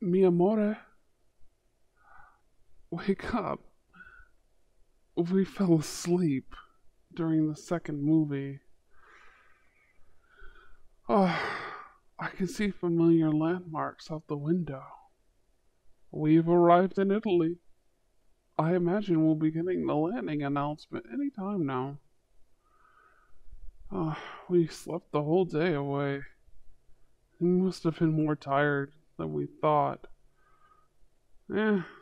Mi amore, wake up. We fell asleep during the second movie. Oh, I can see familiar landmarks out the window. We've arrived in Italy. I imagine we'll be getting the landing announcement any time now. Oh, we slept the whole day away. We must have been more tired than we thought.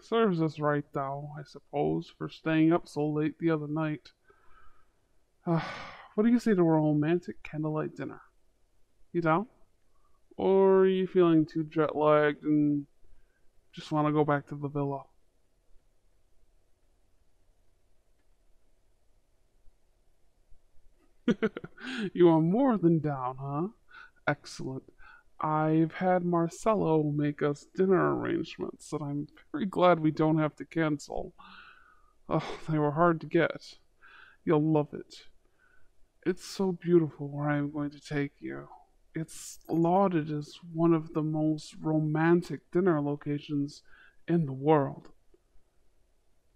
Serves us right though, I suppose, for staying up so late the other night. Uh, what do you say to a romantic candlelight dinner? You down? Or are you feeling too jet lagged and just want to go back to the villa? You are more than down, huh? Excellent. I've had Marcello make us dinner arrangements, and I'm very glad we don't have to cancel. Oh, they were hard to get. You'll love it. It's so beautiful where I'm going to take you. It's lauded as one of the most romantic dinner locations in the world.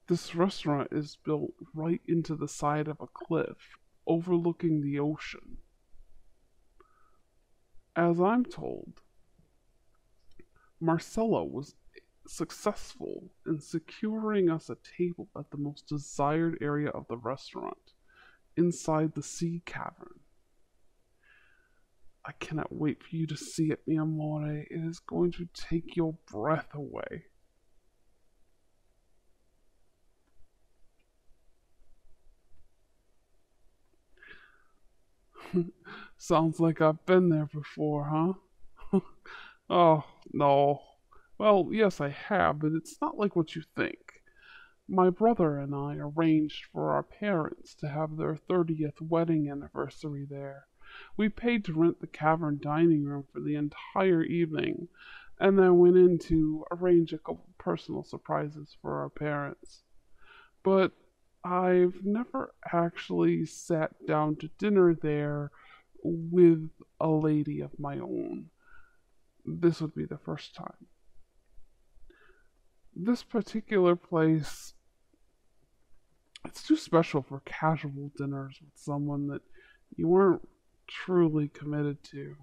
This restaurant is built right into the side of a cliff, overlooking the ocean. As I'm told, Marcella was successful in securing us a table at the most desired area of the restaurant, inside the sea cavern. I cannot wait for you to see it, mi amore. It is going to take your breath away. Sounds like I've been there before, huh? Oh, no. Well, yes, I have, but it's not like what you think. My brother and I arranged for our parents to have their 30th wedding anniversary there. We paid to rent the cavern dining room for the entire evening, and then went in to arrange a couple personal surprises for our parents. But I've never actually sat down to dinner there with a lady of my own. This would be the first time. This particular place, it's too special for casual dinners with someone that you weren't truly committed to.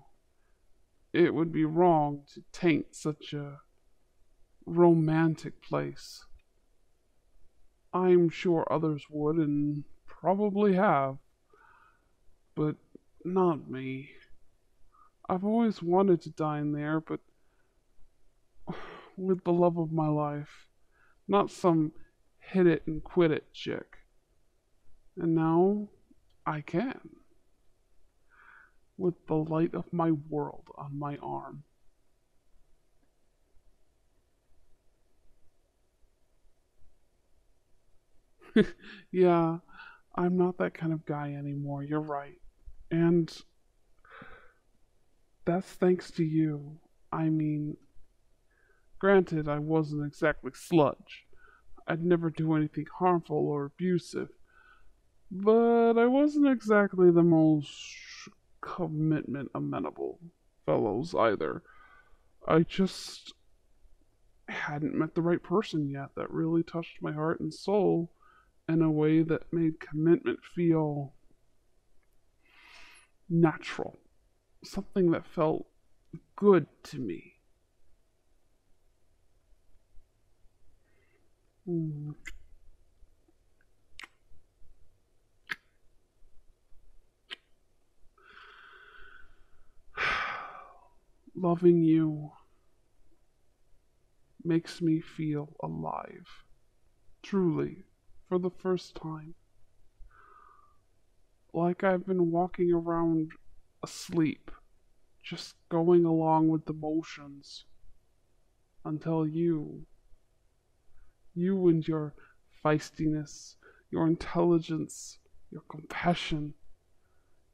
It would be wrong to taint such a romantic place. I'm sure others would and probably have, but not me. I've always wanted to dine there, but with the love of my life, not some hit it and quit it chick. And now I can, with the light of my world on my arm. Yeah, I'm not that kind of guy anymore, you're right. And that's thanks to you. I mean, granted, I wasn't exactly sludge. I'd never do anything harmful or abusive, but I wasn't exactly the most commitment amenable fellows either. I just hadn't met the right person yet that really touched my heart and soul in a way that made commitment feel natural. Something that felt good to me. Mm. Loving you makes me feel alive. Truly, for the first time. Like I've been walking around asleep, just going along with the motions until you and your feistiness, your intelligence, your compassion,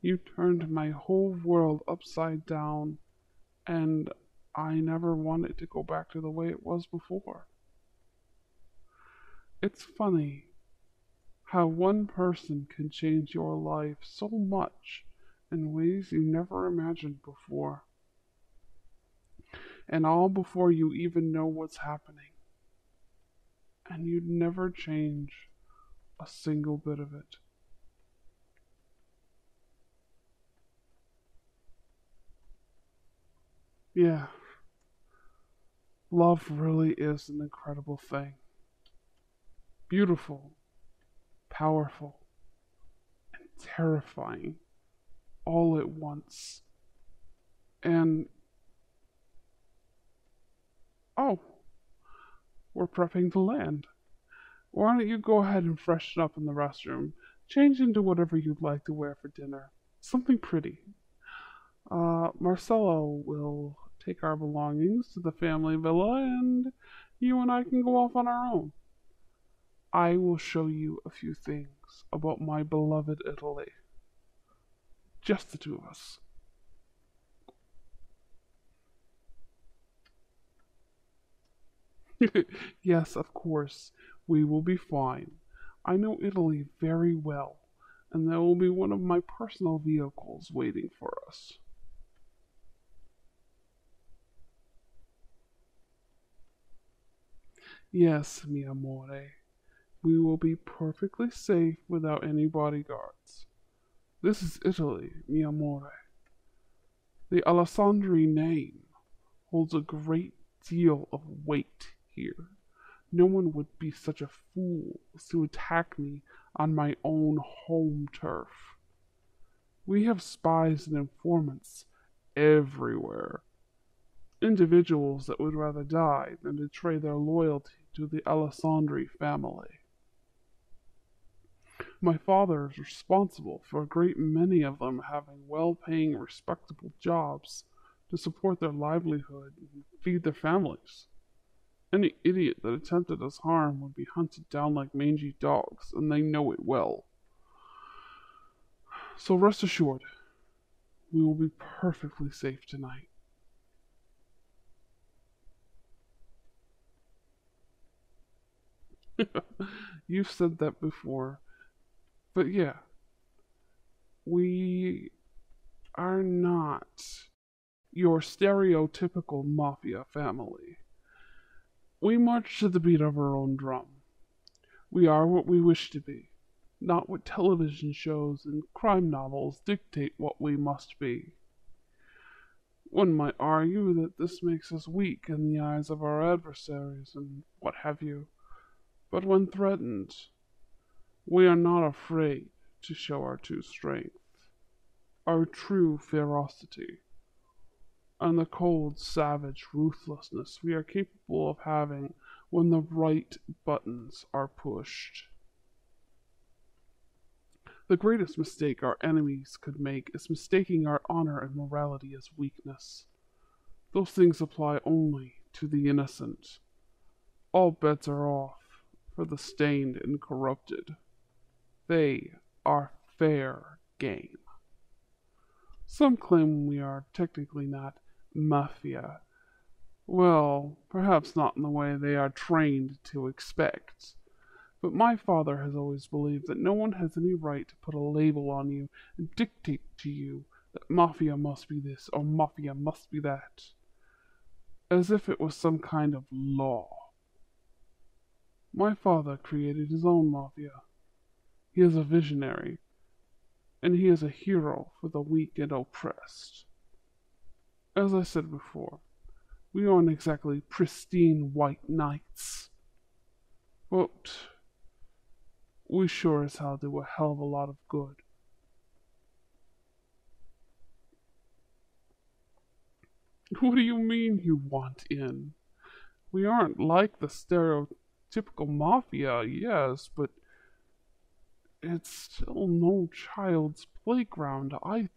you turned my whole world upside down, and I never wanted to go back to the way it was before. It's funny how one person can change your life so much in ways you never imagined before. and all before you even know what's happening. And you'd never change a single bit of it. Yeah, love really is an incredible thing. Beautiful, powerful, and terrifying all at once. And, oh, we're prepping to land. Why don't you go ahead and freshen up in the restroom? Change into whatever you'd like to wear for dinner. Something pretty. Marcelo will take our belongings to the family villa, and you and I can go off on our own. I will show you a few things about my beloved Italy. Just the two of us. Yes, of course, we will be fine. I know Italy very well, and there will be one of my personal vehicles waiting for us. Yes, mi amore, we will be perfectly safe without any bodyguards. This is Italy, mi amore. The Alessandri name holds a great deal of weight here. No one would be such a fool as to attack me on my own home turf. We have spies and informants everywhere. Individuals that would rather die than betray their loyalty to the Alessandri family. My father is responsible for a great many of them having well-paying, respectable jobs to support their livelihood and feed their families. Any idiot that attempted us harm would be hunted down like mangy dogs, and they know it well. So rest assured, we will be perfectly safe tonight. You've said that before, but yeah, we are not your stereotypical mafia family. We march to the beat of our own drum. We are what we wish to be, not what television shows and crime novels dictate what we must be. One might argue that this makes us weak in the eyes of our adversaries and what have you, but when threatened, we are not afraid to show our true strength, our true ferocity, and the cold, savage ruthlessness we are capable of having when the right buttons are pushed. The greatest mistake our enemies could make is mistaking our honor and morality as weakness. Those things apply only to the innocent. All bets are off for the stained and corrupted. They are fair game. Some claim we are technically not Mafia. Well, perhaps not in the way they are trained to expect. But my father has always believed that no one has any right to put a label on you and dictate to you that Mafia must be this or Mafia must be that, as if it was some kind of law. My father created his own Mafia. He is a visionary, and he is a hero for the weak and oppressed. As I said before, we aren't exactly pristine white knights, but we sure as hell do a hell of a lot of good. What do you mean you want in? We aren't like the stereotypical mafia, yes, but it's still no child's playground either.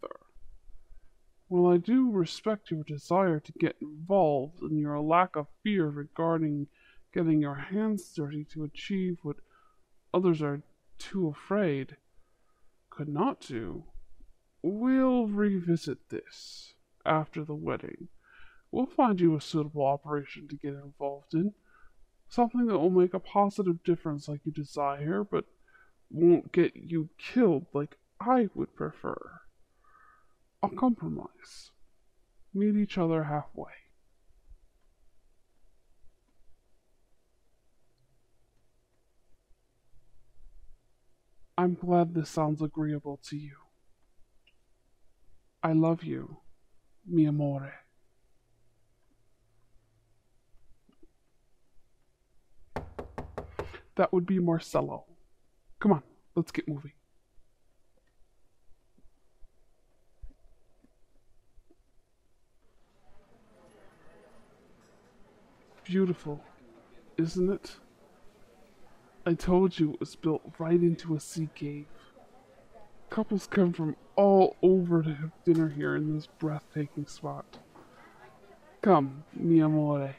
While I do respect your desire to get involved and your lack of fear regarding getting your hands dirty to achieve what others are too afraid could not do, we'll revisit this after the wedding. We'll find you a suitable operation to get involved in. Something that will make a positive difference like you desire, but won't get you killed like I would prefer. A compromise. Meet each other halfway. I'm glad this sounds agreeable to you. I love you, mi amore. That would be Marcello. Come on, let's get moving. Beautiful, isn't it? I told you it was built right into a sea cave. Couples come from all over to have dinner here in this breathtaking spot. Come, mi amore.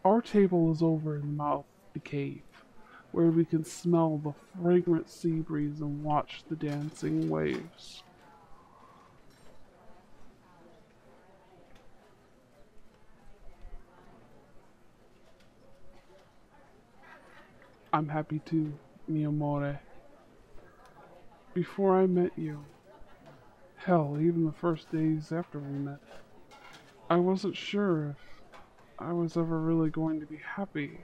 Our table is over in the mouth of the cave, where we can smell the fragrant sea breeze and watch the dancing waves. I'm happy too, mi amore. Before I met you, hell, even the first days after we met, I wasn't sure if I was ever really going to be happy,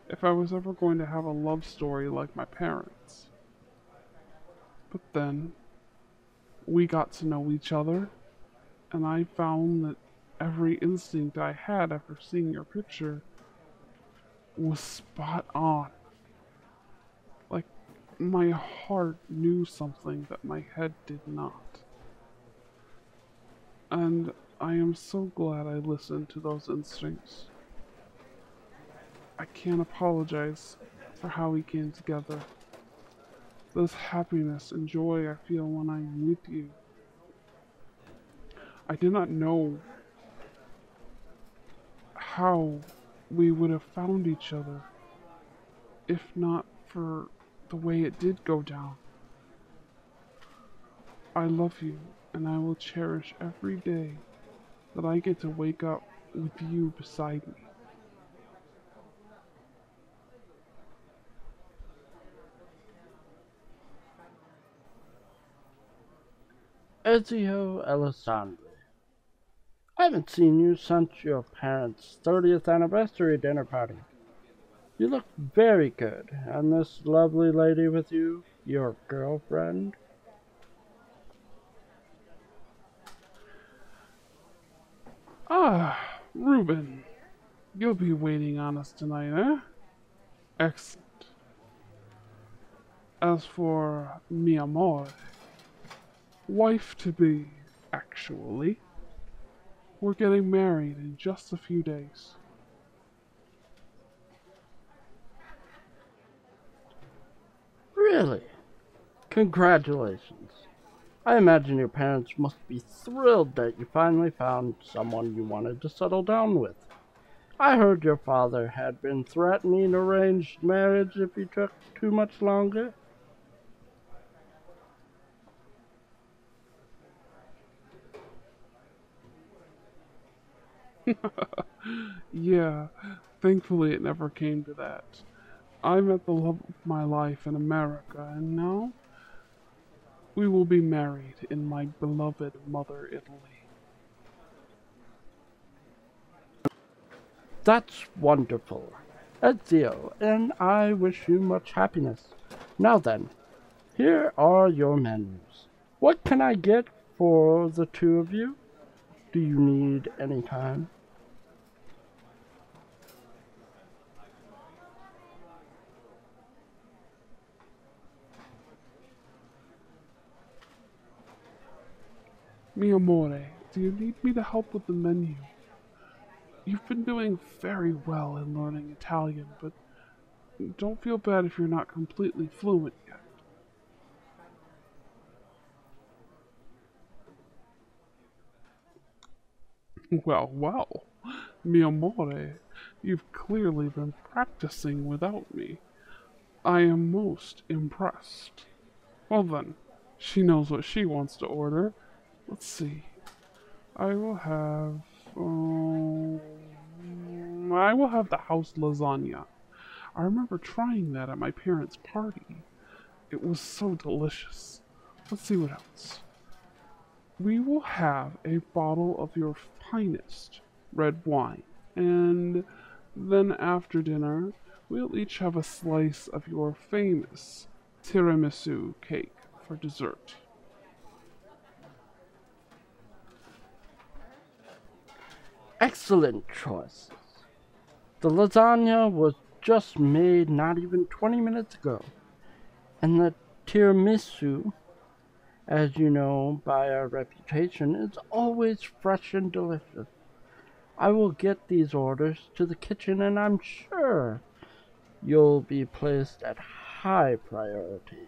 if I was ever going to have a love story like my parents. But then, we got to know each other, and I found that every instinct I had after seeing your picture was spot on. Like, my heart knew something that my head did not. And I am so glad I listened to those instincts. I can't apologize for how we came together. This happiness and joy I feel when I am with you. I did not know how we would have found each other if not for the way it did go down. I love you, and I will cherish every day that I get to wake up with you beside me. Ezio Alessandri. I haven't seen you since your parents' 30th anniversary dinner party. You look very good, and this lovely lady with you, your girlfriend? Ah, Reuben, you'll be waiting on us tonight, eh? Excellent. As for mi amor, wife to be, actually, we're getting married in just a few days. Really? Congratulations. I imagine your parents must be thrilled that you finally found someone you wanted to settle down with. I heard your father had been threatening arranged marriage if you took too much longer. Yeah, thankfully it never came to that. I met the love of my life in America, and now we will be married in my beloved mother Italy. That's wonderful, Ezio, and I wish you much happiness. Now then, here are your menus. What can I get for the two of you? Do you need any time? Mi amore, do you need me to help with the menu? You've been doing very well in learning Italian, but don't feel bad if you're not completely fluent yet. Well, well, mi amore, you've clearly been practicing without me. I am most impressed. Well then, she knows what she wants to order. Let's see. I will have. Um, I will have the house lasagna. I remember trying that at my parents' party. It was so delicious. Let's see what else. We will have a bottle of your finest red wine, and then after dinner, we'll each have a slice of your famous tiramisu cake for dessert. Excellent choices. The lasagna was just made not even 20 minutes ago, and the tiramisu, as you know by our reputation, is always fresh and delicious. I will get these orders to the kitchen, and I'm sure you'll be placed at high priority.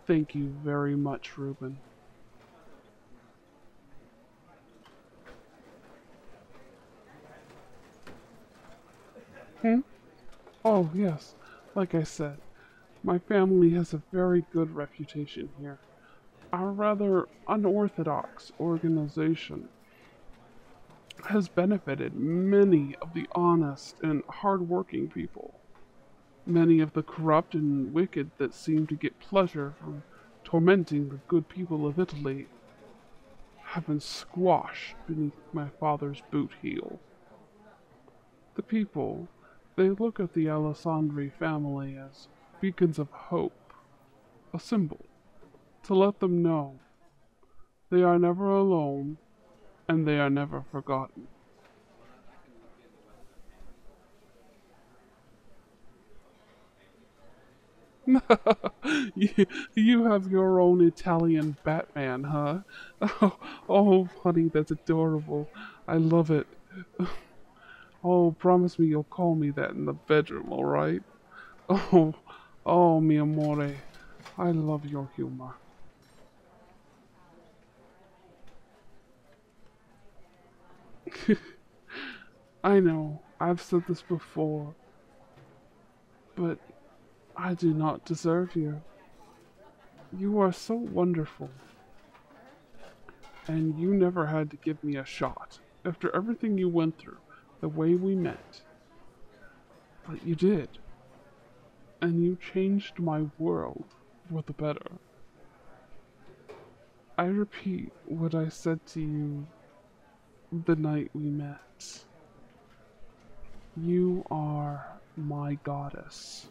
Thank you very much, Reuben. Hmm? Oh, yes. Like I said, my family has a very good reputation here. Our rather unorthodox organization has benefited many of the honest and hard-working people. Many of the corrupt and wicked that seem to get pleasure from tormenting the good people of Italy have been squashed beneath my father's boot heel. The people, they look at the Alessandri family as beacons of hope, a symbol to let them know they are never alone and they are never forgotten. You have your own Italian Batman, huh? Oh, honey, that's adorable. I love it. Oh, promise me you'll call me that in the bedroom, all right? Oh, oh, mi amore. I love your humor. I know, I've said this before, but I do not deserve you. You are so wonderful, and you never had to give me a shot. After everything you went through, the way we met. But you did, and you changed my world for the better. I repeat what I said to you the night we met. You are my goddess.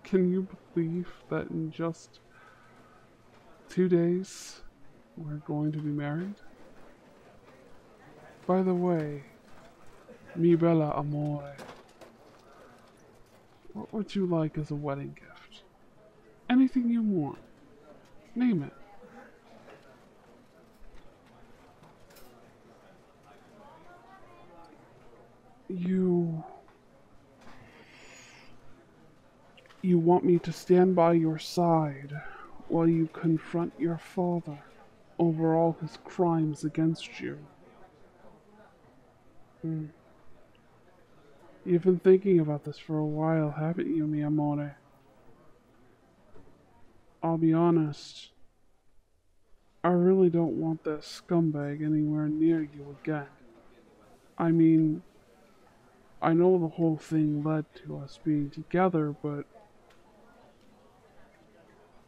Can you believe that in just 2 days we're going to be married? By the way, mi bella amore, what would you like as a wedding gift? Anything you want. Name it. You... You want me to stand by your side while you confront your father over all his crimes against you. Hmm. You've been thinking about this for a while, haven't you, mi amore? I'll be honest, I really don't want that scumbag anywhere near you again. I mean, I know the whole thing led to us being together, but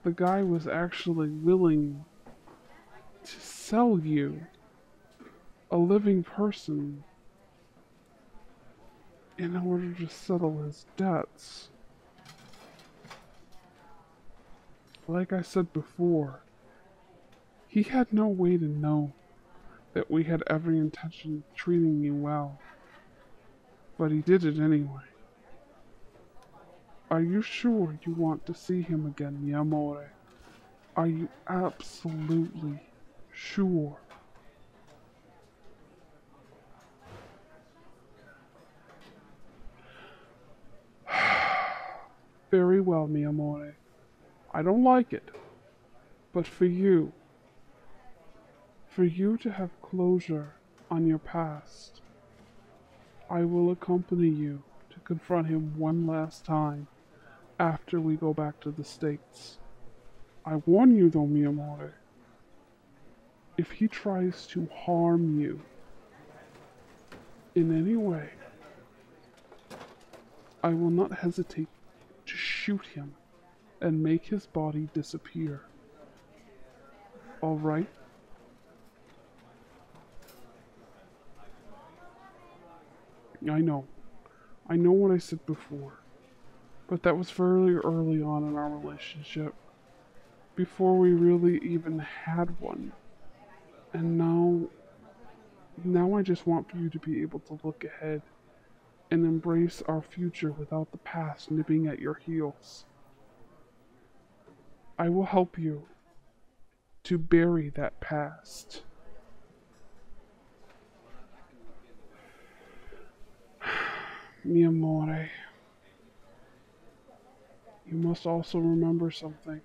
the guy was actually willing to sell you, a living person, in order to settle his debts. Like I said before, he had no way to know that we had every intention of treating you well, but he did it anyway. Are you sure you want to see him again, mi amore? Are you absolutely sure? Very well, mi amore. I don't like it, but for you to have closure on your past, I will accompany you to confront him one last time after we go back to the States. I warn you though, mi amore, if he tries to harm you in any way, I will not hesitate to shoot him and make his body disappear. All right? I know. I know what I said before, but that was very early on in our relationship, before we really even had one. And now I just want for you to be able to look ahead and embrace our future without the past nipping at your heels. I will help you to bury that past. Mi amore, you must also remember something.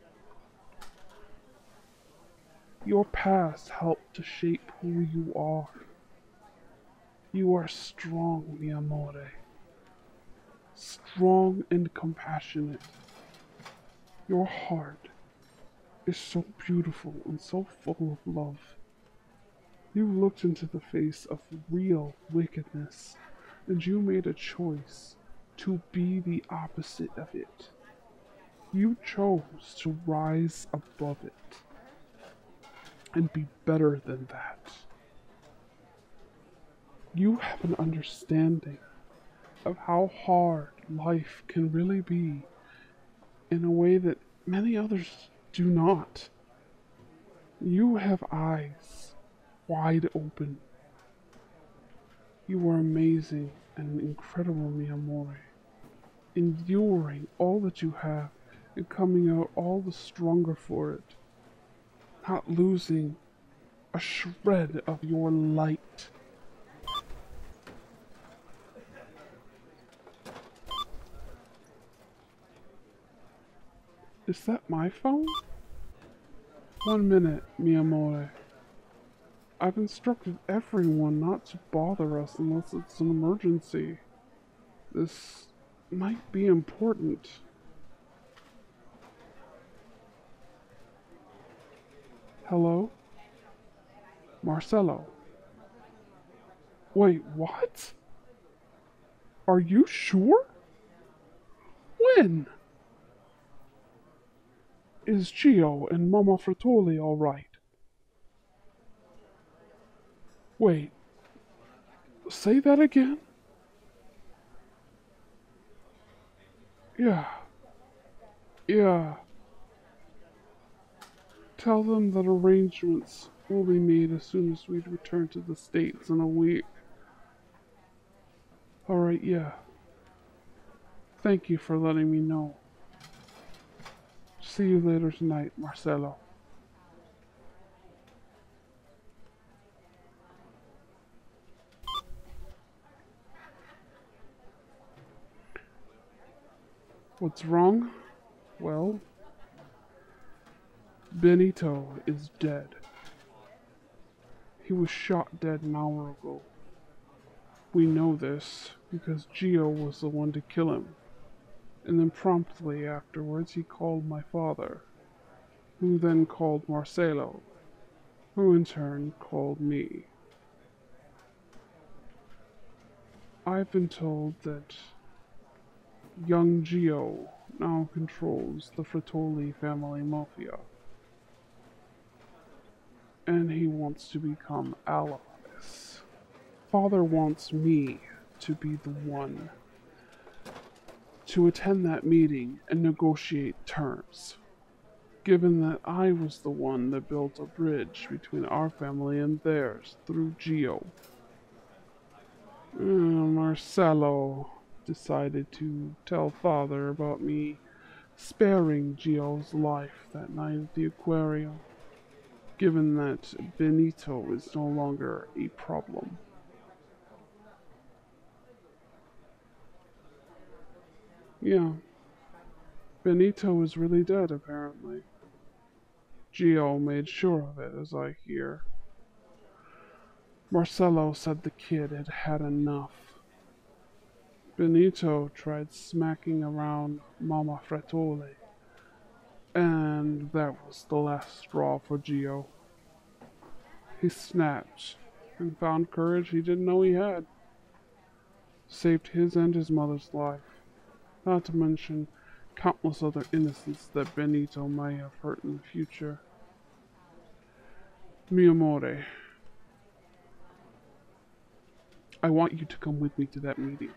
Your past helped to shape who you are. You are strong, mi amore. Strong and compassionate. Your heart is so beautiful and so full of love. You looked into the face of real wickedness, and you made a choice to be the opposite of it. You chose to rise above it and be better than that. You have an understanding of how hard life can really be in a way that many others do not. You have eyes wide open. You are amazing and incredible, mi amore. Enduring all that you have and coming out all the stronger for it. Not losing a shred of your light. Is that my phone? 1 minute, mi amore. I've instructed everyone not to bother us unless it's an emergency. This might be important. Hello? Marcelo. Wait, what? Are you sure? When? Is Gio and Mama Fratoli alright? Wait, say that again? Yeah. Yeah. Tell them that arrangements will be made as soon as we return to the States in a week. Alright, yeah. Thank you for letting me know. See you later tonight, Marcelo. What's wrong? Well, Benito is dead. He was shot dead an hour ago. We know this because Gio was the one to kill him. And then promptly afterwards he called my father, who then called Marcelo, who in turn called me. I've been told that young Gio now controls the Fratoli family Mafia, and he wants to become allies. Father wants me to be the one to attend that meeting and negotiate terms, given that I was the one that built a bridge between our family and theirs through Gio. Marcelo decided to tell Father about me sparing Gio's life that night at the aquarium, given that Benito is no longer a problem. Yeah, Benito is really dead, apparently. Gio made sure of it, as I hear. Marcelo said the kid had had enough. Benito tried smacking around Mama Fratole, and that was the last straw for Gio. He snapped and found courage he didn't know he had. Saved his and his mother's life, not to mention countless other innocents that Benito may have hurt in the future. Mi amore, I want you to come with me to that meeting.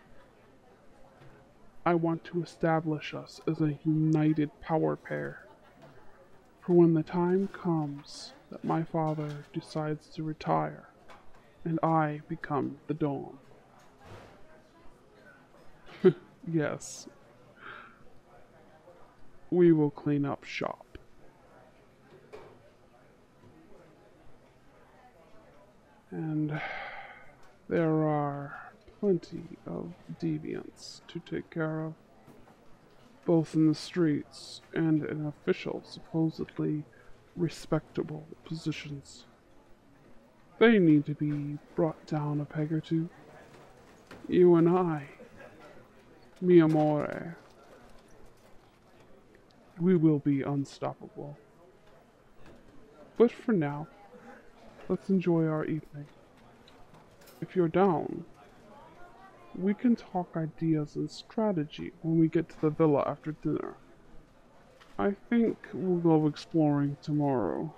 I want to establish us as a united power pair. For when the time comes that my father decides to retire and I become the Dawn. Yes, we will clean up shop. And there are plenty of deviants to take care of, both in the streets and in official, supposedly respectable positions. They need to be brought down a peg or two. You and I, mi amore, we will be unstoppable. But for now, let's enjoy our evening. If you're down, we can talk ideas and strategy when we get to the villa after dinner. I think we'll go exploring tomorrow.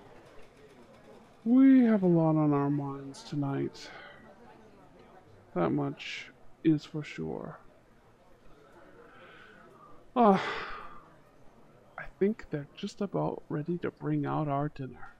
We have a lot on our minds tonight. That much is for sure. Ah, I think they're just about ready to bring out our dinner.